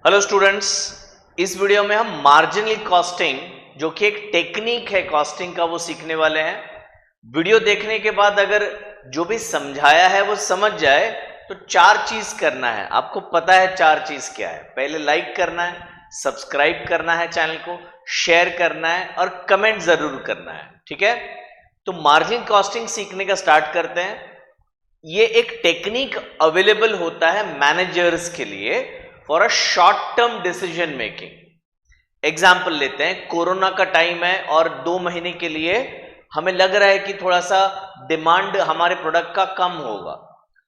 Hello students, इस video में हम मार्जिनल कॉस्टिंग जो कि एक टेक्निक है कॉस्टिंग का वो सीखने वाले हैं। वीडियो देखने के बाद अगर जो भी समझाया है वो समझ जाए तो चार चीज करना है। आपको पता है चार चीज क्या है? पहले लाइक करना है, सब्सक्राइब करना है चैनल को, शेयर करना है और कमेंट जरूर करना है। ठीक है, तो मार्जिनल कॉस्टिंग सीखने का स्टार्ट करते हैं। ये एक टेक्निक अवेलेबल होता है मैनेजर्स के लिए for a short term decision making. Example लेते हैं, कोरोना का टाइम है और 2 महीने के लिए हमें लग रहा है कि थोड़ा सा डिमांड हमारे प्रोडक्ट का कम होगा,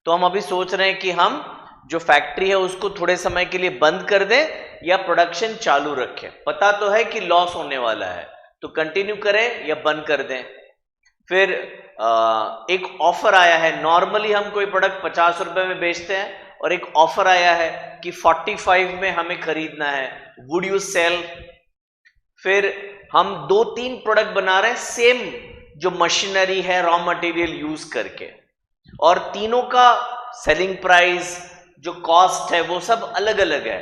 तो हम अभी सोच रहे हैं कि हम जो फैक्ट्री है उसको थोड़े समय के लिए बंद कर दें या प्रोडक्शन चालू रखें। पता तो है कि लॉस होने वाला है, तो कंटिन्यू करें या बंद कर दें। फिर एक ऑफर आया है, नॉर्मली हम कोई प्रोडक्ट 50 रुपए में बेचते हैं और एक ऑफर आया है कि 45 में हमें खरीदना है, वुड यू सेल? फिर हम 2-3 प्रोडक्ट बना रहे हैं सेम जो मशीनरी है, रॉ मटेरियल यूज करके, और तीनों का सेलिंग प्राइस जो कॉस्ट है वो सब अलग अलग है।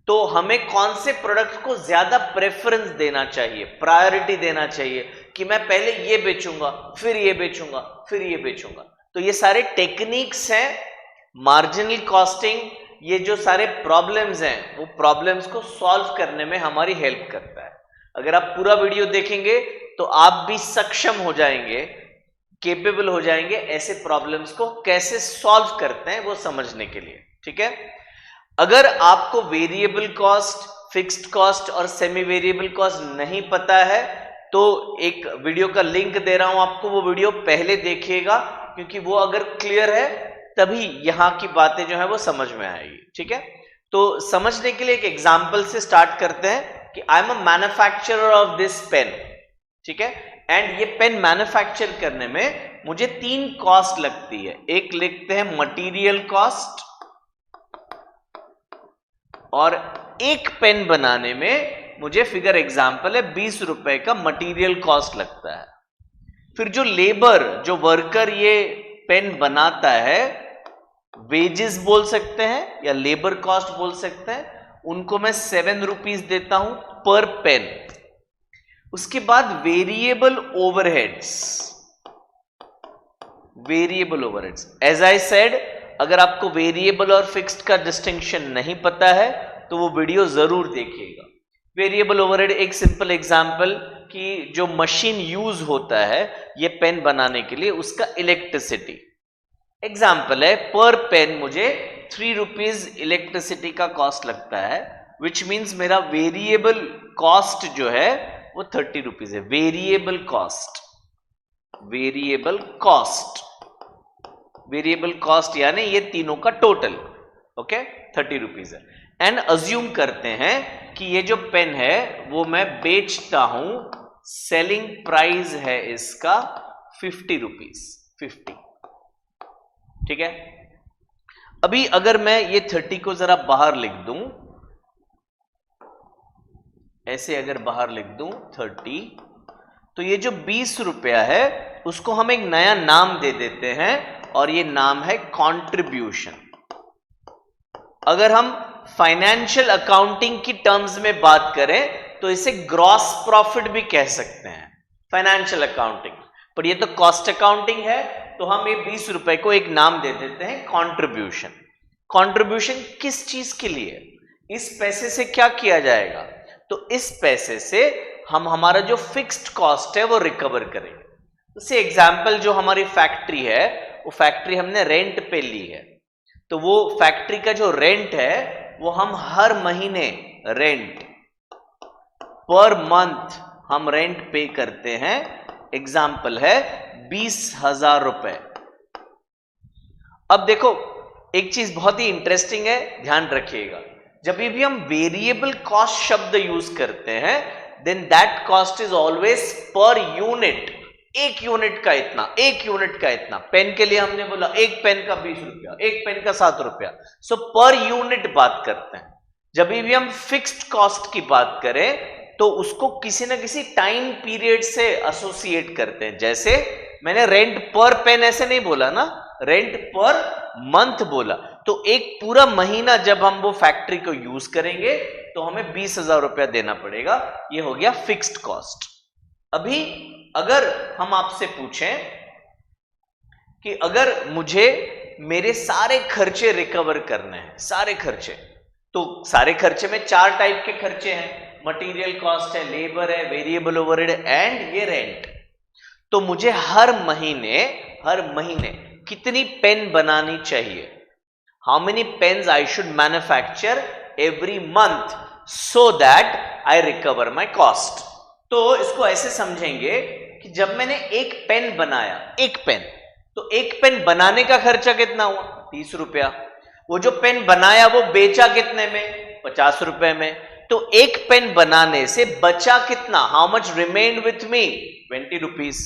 तो हमें कौन से प्रोडक्ट को ज्यादा प्रेफरेंस देना चाहिए, प्रायोरिटी देना चाहिए कि मैं पहले ये बेचूंगा, फिर ये बेचूंगा, फिर ये बेचूंगा। तो ये सारे टेक्निक्स हैं मार्जिनल कॉस्टिंग। ये जो सारे प्रॉब्लम्स हैं वो प्रॉब्लम्स को सॉल्व करने में हमारी हेल्प करता है। अगर आप पूरा वीडियो देखेंगे तो आप भी सक्षम हो जाएंगे, केपेबल हो जाएंगे ऐसे प्रॉब्लम्स को कैसे सॉल्व करते हैं वो समझने के लिए। ठीक है, अगर आपको वेरिएबल कॉस्ट, फिक्स्ड कॉस्ट और सेमी वेरिएबल कॉस्ट नहीं पता है तो एक वीडियो का लिंक दे रहा हूं आपको, वो वीडियो पहले देखिएगा, क्योंकि वो अगर क्लियर है तभी यहां की बातें जो है वो समझ में आएगी। ठीक है, तो समझने के लिए एक एग्जांपल से स्टार्ट करते हैं कि I am a manufacturer of this pen. ठीक है, एंड ये पेन मैन्युफैक्चर करने में मुझे 3 कॉस्ट लगती है। एक लिखते हैं मटेरियल कॉस्ट, और एक पेन बनाने में मुझे फिगर एग्जांपल है 20 रुपए का मटेरियल कॉस्ट लगता है। फिर जो लेबर, जो वर्कर ये पेन बनाता है, वेजेस बोल सकते हैं या लेबर कॉस्ट बोल सकते हैं, उनको मैं 7 रुपीज देता हूं पर पेन। उसके बाद variable overheads, variable overheads as I said, अगर आपको वेरिएबल और फिक्स्ड का डिस्टिंक्शन नहीं पता है तो वो वीडियो जरूर देखिएगा। वेरिएबल ओवरहेड एक सिंपल एग्जांपल कि जो मशीन यूज होता है ये पेन बनाने के लिए, उसका इलेक्ट्रिसिटी एग्जाम्पल है। पर पेन मुझे 3 रुपीज इलेक्ट्रिसिटी का कॉस्ट लगता है, विच मीन्स मेरा वेरिएबल कॉस्ट जो है वो 30 रुपीज है। Variable cost, variable cost, variable cost यानी ये तीनों का टोटल, ओके, 30 रुपीज है। एंड अज्यूम करते हैं कि ये जो पेन है वो मैं बेचता हूं, सेलिंग प्राइस है इसका 50 रुपीज, 50। ठीक है, अभी अगर मैं ये 30 को जरा बाहर लिख दूं, ऐसे अगर बाहर लिख दूं 30, तो ये जो 20 रुपया है उसको हम एक नया नाम दे देते हैं और ये नाम है कंट्रीब्यूशन। अगर हम फाइनेंशियल अकाउंटिंग की टर्म्स में बात करें तो इसे ग्रॉस प्रॉफिट भी कह सकते हैं, फाइनेंशियल अकाउंटिंग, पर ये तो कॉस्ट अकाउंटिंग है, तो हम ये 20 रुपए को एक नाम दे देते हैं कंट्रीब्यूशन। कंट्रीब्यूशन किस चीज के लिए? इस पैसे से क्या किया जाएगा? तो इस पैसे से हम हमारा जो फिक्स्ड कॉस्ट है वो रिकवर करेंगे। जैसे एग्जांपल, जो हमारी फैक्ट्री है वो फैक्ट्री हमने रेंट पे ली है, तो वो फैक्ट्री का जो रेंट है वो हम हर महीने रेंट, पर मंथ हम रेंट पे करते हैं। एग्जाम्पल है 20,000 रुपए। अब देखो, एक चीज बहुत ही इंटरेस्टिंग है, ध्यान रखिएगा, जब भी हम वेरिएबल कॉस्ट शब्द यूज करते हैं then that cost is always per unit. एक यूनिट का इतना, एक यूनिट का इतना। पेन के लिए हमने बोला एक पेन का 20 रुपया, एक पेन का 7 रुपया, सो पर यूनिट बात करते हैं। जब भी हम फिक्स्ड कॉस्ट की बात करें तो उसको किसी ना किसी टाइम पीरियड से एसोसिएट करते हैं। जैसे मैंने रेंट पर पेन ऐसे नहीं बोला ना, रेंट पर मंथ बोला, तो एक पूरा महीना जब हम वो फैक्ट्री को यूज करेंगे तो हमें 20,000 रुपया देना पड़ेगा। ये हो गया फिक्स्ड कॉस्ट। अभी अगर हम आपसे पूछें कि अगर मुझे मेरे सारे खर्चे रिकवर करने हैं, सारे खर्चे, तो सारे खर्चे में 4 टाइप के खर्चे हैं, मटेरियल कॉस्ट है, लेबर है, वेरिएबल ओवरहेड एंड ये रेंट। तो मुझे हर महीने कितनी पेन बनानी चाहिए, how many pens I should manufacture every month so that I recover my cost. तो इसको ऐसे समझेंगे कि जब मैंने एक पेन बनाया, एक पेन, तो एक पेन बनाने का खर्चा कितना हुआ, 30 रुपया। वो जो पेन बनाया वो बेचा कितने में, 50 रुपए में। तो एक पेन बनाने से बचा कितना, how much remained with me, 20 rupees.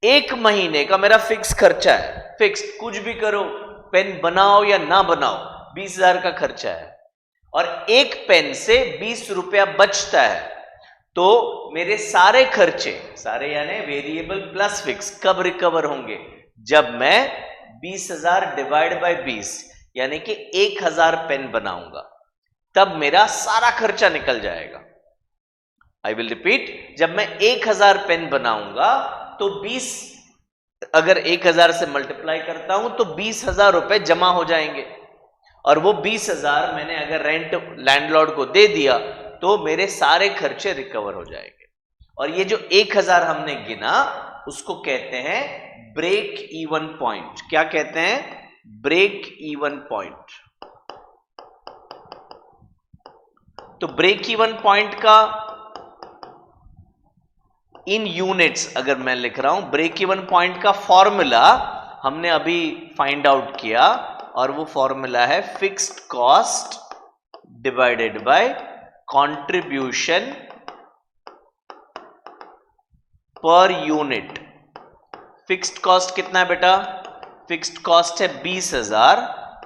एक महीने का मेरा फिक्स खर्चा है, फिक्स, कुछ भी करो, पेन बनाओ या ना बनाओ, 20,000 का खर्चा है, और एक पेन से 20 रुपया बचता है। तो मेरे सारे खर्चे, सारे यानी वेरिएबल प्लस फिक्स, कब रिकवर होंगे, जब मैं 20,000 डिवाइड बाय 20 यानी कि 1,000 पेन बनाऊंगा, तब मेरा सारा खर्चा निकल जाएगा। आई विल रिपीट, जब मैं 1,000 पेन बनाऊंगा तो 20, अगर 1,000 से मल्टीप्लाई करता हूं तो 20,000 रुपए जमा हो जाएंगे, और वो 20,000 मैंने अगर रेंट लैंडलॉर्ड को दे दिया तो मेरे सारे खर्चे रिकवर हो जाएंगे। और ये जो 1,000 हमने गिना उसको कहते हैं ब्रेक इवन पॉइंट। क्या कहते हैं, ब्रेक इवन पॉइंट। तो ब्रेक इवन पॉइंट का इन यूनिट्स अगर मैं लिख रहा हूं, ब्रेक इवन पॉइंट का फॉर्मूला हमने अभी फाइंड आउट किया, और वो फॉर्मूला है fixed cost divided by contribution per unit. Fixed cost कितना है बेटा, फिक्स्ड कॉस्ट है 20,000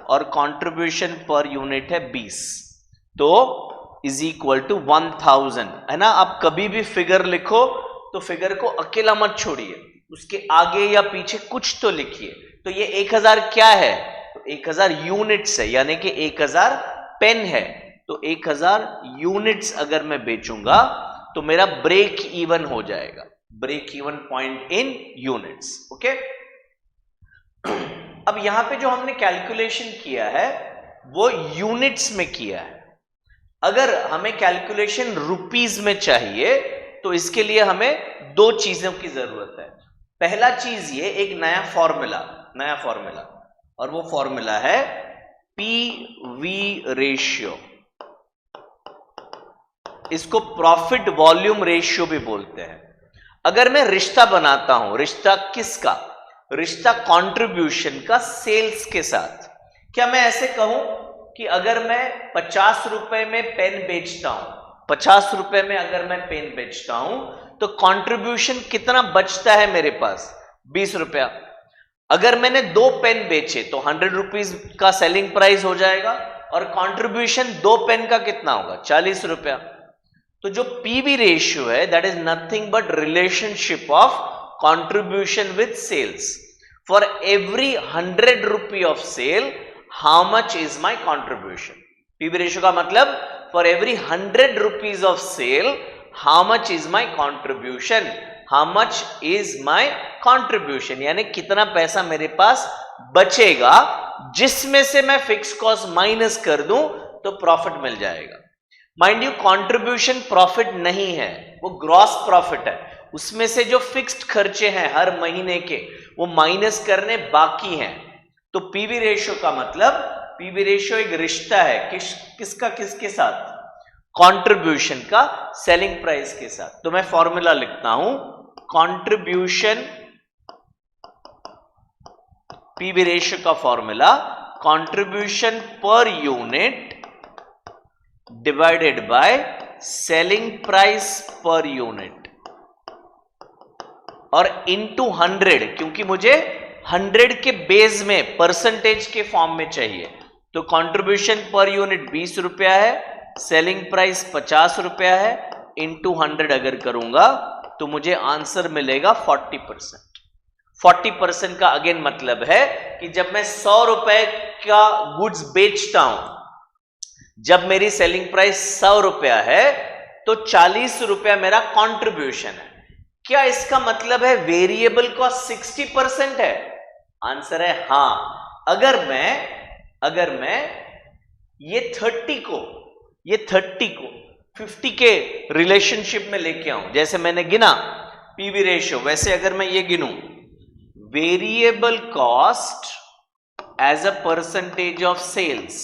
और कंट्रीब्यूशन पर यूनिट है 20, तो इज इक्वल टू 1,000, है ना। आप कभी भी फिगर लिखो तो फिगर को अकेला मत छोड़िए, उसके आगे या पीछे कुछ तो लिखिए। तो ये 1,000 क्या है, तो 1,000 यूनिट्स है, यानी कि 1,000 पेन है। तो 1,000 यूनिट्स अगर मैं बेचूंगा तो मेरा ब्रेक इवन हो जाएगा, break even point in units. Okay, अब यहां पे जो हमने कैलकुलेशन किया है वो यूनिट्स में किया है। अगर हमें कैलकुलेशन रुपीज में चाहिए तो इसके लिए हमें 2 चीजों की जरूरत है। पहला चीज ये, एक नया फॉर्मूला, और वो फॉर्मूला है पीवी रेशियो। इसको प्रॉफिट वॉल्यूम रेशियो भी बोलते हैं। अगर मैं रिश्ता बनाता हूं, रिश्ता किसका, रिश्ता कंट्रीब्यूशन का सेल्स के साथ। क्या मैं ऐसे कहूं कि अगर मैं 50 रुपए में पेन बेचता हूं, 50 रुपए में अगर मैं पेन बेचता हूं तो कंट्रीब्यूशन कितना बचता है मेरे पास, 20 रुपया। अगर मैंने 2 पेन बेचे तो 100 रुपीज का सेलिंग प्राइस हो जाएगा, और कंट्रीब्यूशन 2 पेन का कितना होगा, 40 रुपया। तो जो पीवी रेशियो है that is nothing but relationship of contribution with sales. For every 100 rupee of sale how much is my contribution. PV ratio का मतलब for every 100 rupees of sale how much is my contribution, how much is my contribution, यानी कितना पैसा मेरे पास बचेगा, जिसमें से मैं फिक्स कॉस्ट माइनस कर दूं तो प्रॉफिट मिल जाएगा। माइंड यू, कंट्रीब्यूशन प्रॉफिट नहीं है, वो ग्रॉस प्रॉफिट है। उसमें से जो फिक्स्ड खर्चे हैं हर महीने के वो माइनस करने बाकी हैं। तो पीवी रेशियो का मतलब, पीवी रेशियो एक रिश्ता है किसका किसके साथ, कंट्रीब्यूशन का सेलिंग प्राइस के साथ। तो मैं फॉर्मूला लिखता हूं, कंट्रीब्यूशन, पीवी रेशियो का formula contribution per unit divided by selling price per unit, और इनटू 100, क्योंकि मुझे 100 के बेस में परसेंटेज के फॉर्म में चाहिए। तो कंट्रीब्यूशन पर यूनिट 20 रुपया है, सेलिंग प्राइस 50 रुपया है, इनटू 100 अगर करूंगा तो मुझे आंसर मिलेगा 40%। 40% का अगेन मतलब है कि जब मैं 100 रुपए का गुड्स बेचता हूं, जब मेरी सेलिंग प्राइस 100 रुपया है तो 40 रुपया मेरा कंट्रीब्यूशन है। क्या इसका मतलब है वेरिएबल कॉस्ट 60% है? आंसर है हां। अगर मैं ये 30 को 50 के रिलेशनशिप में लेके आऊं, जैसे मैंने गिना पीवी रेशियो, वैसे अगर मैं ये गिनूं variable cost as a percentage of sales,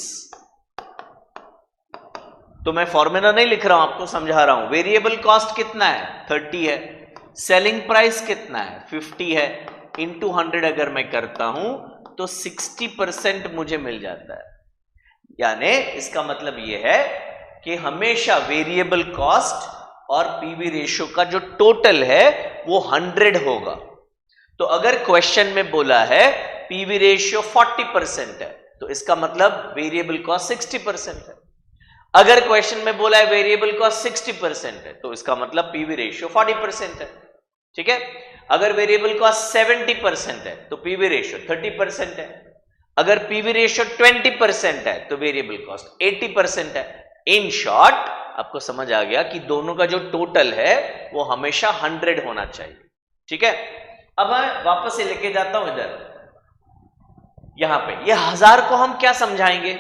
तो मैं फॉर्मूला नहीं लिख रहा हूं, आपको समझा रहा हूं। वेरिएबल कॉस्ट कितना है? 30 है। सेलिंग प्राइस कितना है? 50 है। इंटू 100 अगर मैं करता हूं तो 60% मुझे मिल जाता है। यानी इसका मतलब यह है कि हमेशा वेरिएबल कॉस्ट और पीवी रेशियो का जो टोटल है वो 100 होगा। तो अगर क्वेश्चन में बोला है पीवी रेशियो 40% है तो इसका मतलब वेरिएबल कॉस्ट 60% है। अगर क्वेश्चन में बोला है वेरिएबल कॉस्ट 60% है तो इसका मतलब पीवी रेशियो 40% है। ठीक है। अगर वेरिएबल कॉस्ट 70% है तो पीवी रेशियो 30% है। अगर पीवी रेशियो 20% है तो वेरिएबल कॉस्ट 80% है। इन शॉर्ट आपको समझ आ गया कि दोनों का जो टोटल है वो हमेशा 100 होना चाहिए। ठीक है। अब मैं वापस से लेके जाता हूं इधर, यहां पे ये 1000 को हम क्या समझाएंगे?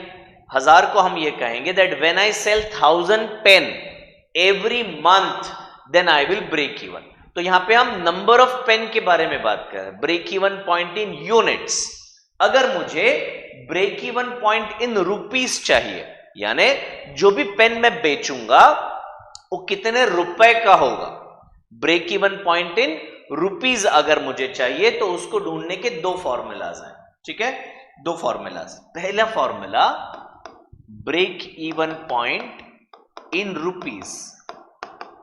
1000 को हम ये कहेंगे that when I sell 1000 pen every month then I will break even. तो यहां पे हम नंबर ऑफ पेन के बारे में बात कर रहे हैं, break even point in units. अगर मुझे break even point in rupees चाहिए, यानी जो भी पेन मैं बेचूंगा वो कितने रुपए का होगा, break even point in rupees अगर मुझे चाहिए तो उसको ढूंढने के दो फॉर्मूलाज हैं। ठीक है, दो फॉर्मूलाज। पहला formula break even point in rupees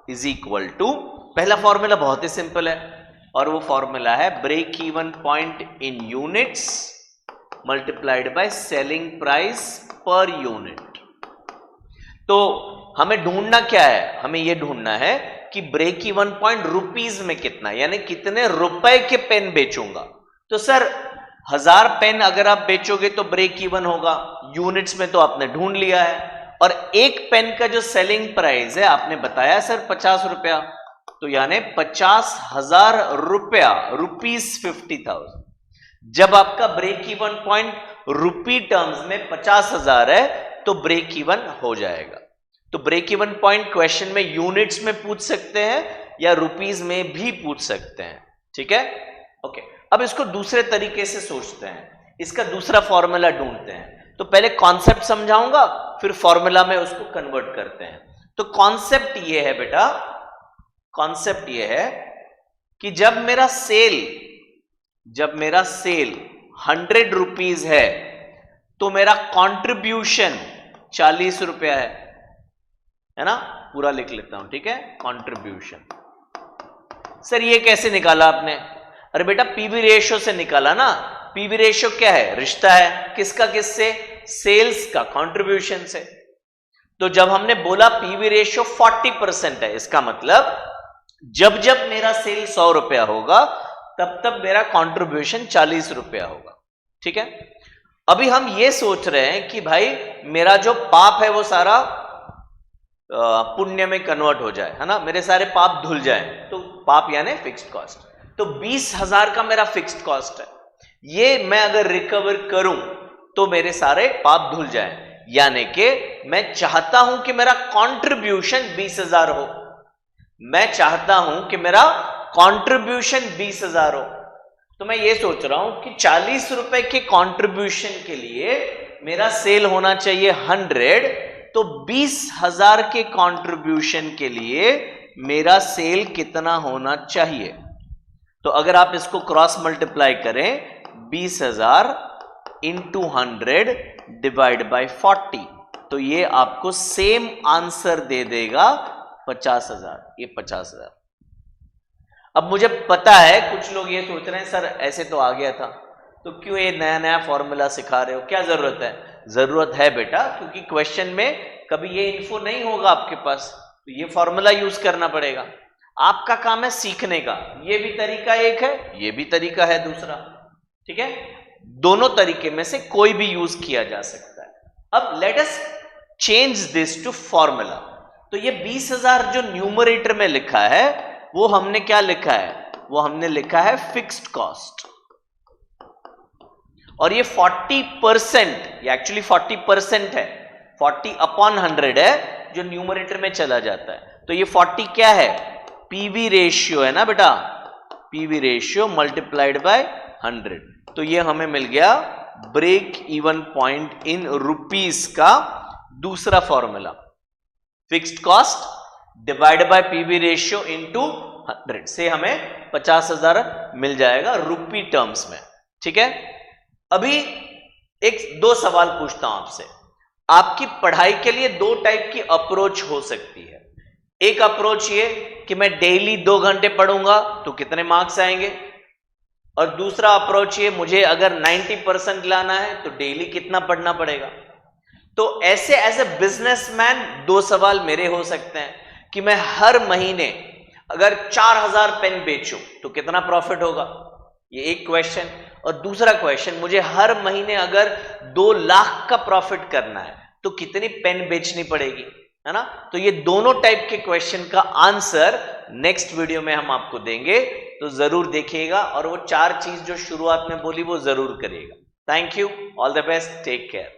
is equal to, पहला फॉर्मूला बहुत ही सिंपल है और वो फॉर्मूला है break even point in units multiplied by selling price per unit. तो हमें ढूंढना क्या है? हमें यह ढूंढना है कि ब्रेक इवन पॉइंट रुपीस में कितना, यानी कितने रुपए के पेन बेचूंगा। तो सर 1000 पेन अगर आप बेचोगे तो ब्रेक इवन होगा, यूनिट्स में तो आपने ढूंढ लिया है। और एक पेन का जो सेलिंग प्राइस है आपने बताया सर 50 रुपया, तो यानी 50,000 रुपया, रुपीस 50,000। जब आपका break even point rupee terms में 50,000 है तो ब्रेक इवन हो जाएगा। तो ब्रेक इवन पॉइंट क्वेश्चन में यूनिट्स में पूछ सकते हैं या रुपीस में भी पूछ सकते हैं। ठीक है, ओके। अब इसको दूसरे तरीके से सोचते हैं, इसका दूसरा फॉर्मूला ढूंढते हैं। तो पहले कॉन्सेप्ट समझाऊंगा फिर फॉर्मूला में उसको कन्वर्ट करते हैं। तो कॉन्सेप्ट ये है बेटा, कॉन्सेप्ट ये है कि जब मेरा सेल 100 रुपीस है तो मेरा कंट्रीब्यूशन 40 रुपया है ना। पूरा लिख लेता हूं, ठीक है। कंट्रीब्यूशन सर ये कैसे निकाला आपने? अरे बेटा पीवी रेशियो से निकाला ना। पीवी रेशियो क्या है? रिश्ता है किसका किससे? सेल्स का कंट्रीब्यूशन से। तो जब हमने बोला पीवी रेशियो 40% है, इसका मतलब जब जब मेरा सेल 100 रुपया होगा तब तब मेरा कंट्रीब्यूशन 40 रुपया होगा। ठीक है। अभी हम ये सोच रहे हैं कि भाई मेरा जो पाप है वो सारा पुण्य में कन्वर्ट हो जाए, है ना, मेरे सारे पाप धुल जाए। तो पाप यानी फिक्स्ड कॉस्ट, तो 20,000 का मेरा फिक्स्ड कॉस्ट है, ये मैं अगर रिकवर करूं तो मेरे सारे पाप धुल जाए। यानी कि मैं चाहता हूं कि मेरा कंट्रीब्यूशन 20,000 हो, मैं चाहता हूं कि मेरा कंट्रीब्यूशन 20,000 हो। तो मैं ये सोच रहा हूं कि 40 रुपए के कंट्रीब्यूशन के लिए मेरा सेल होना चाहिए 100, तो 20,000 के कंट्रीब्यूशन के लिए मेरा सेल कितना होना चाहिए? तो अगर आप इसको क्रॉस मल्टीप्लाई करें 20,000 इंटू 100 डिवाइड बाय 40, तो ये आपको सेम आंसर दे देगा 50,000। ये 50,000। अब मुझे पता है कुछ लोग ये सोच रहे हैं सर ऐसे तो आ गया था, तो क्यों ये नया नया फॉर्मूला सिखा रहे हो, क्या जरूरत है? जरूरत है बेटा, क्योंकि क्वेश्चन में कभी ये इन्फो नहीं होगा आपके पास, तो ये फॉर्मूला यूज करना पड़ेगा। आपका काम है सीखने का। ये भी तरीका एक है, ये भी तरीका है दूसरा। ठीक है, दोनों तरीके में से कोई भी यूज किया जा सकता है। अब let us change this to formula. तो ये 20,000 जो न्यूमरेटर में लिखा है वो हमने क्या लिखा है, वो हमने लिखा है फिक्स्ड कॉस्ट, और ये 40%, ये एक्चुअली 40% है, 40/100 है जो न्यूमरेटर में चला जाता है। तो ये 40 क्या है, पीवी रेशियो है ना बेटा, पीवी रेशियो मल्टीप्लाइड बाय 100। तो ये हमें मिल गया break even point in rupees का दूसरा formula, fixed cost divide by PV ratio into 100 से हमें 50,000 मिल जाएगा रुपी टर्म्स में। ठीक है, अभी दो सवाल पूछता हूं आपसे। आपकी पढ़ाई के लिए दो टाइप की अप्रोच हो सकती है। एक अप्रोच ये कि मैं डेली 2 घंटे पढ़ूंगा तो कितने मार्क्स आएंगे, और दूसरा अप्रोच ये मुझे अगर 90% लाना है तो डेली कितना पढ़ना पड़ेगा। तो ऐसे एज ए बिजनेसमैन दो सवाल मेरे हो सकते हैं कि मैं हर महीने अगर 4,000 पेन बेचूं तो कितना प्रॉफिट होगा, ये एक क्वेश्चन। और दूसरा क्वेश्चन, मुझे हर महीने अगर 2 लाख का प्रॉफिट करना है तो कितनी पेन बेचनी पड़ेगी, है ना। तो ये दोनों टाइप के क्वेश्चन का आंसर नेक्स्ट वीडियो में हम आपको देंगे, तो जरूर देखिएगा और वो 4 चीज जो शुरुआत में बोली वो जरूर करिएगा। Thank you, all the best, take care.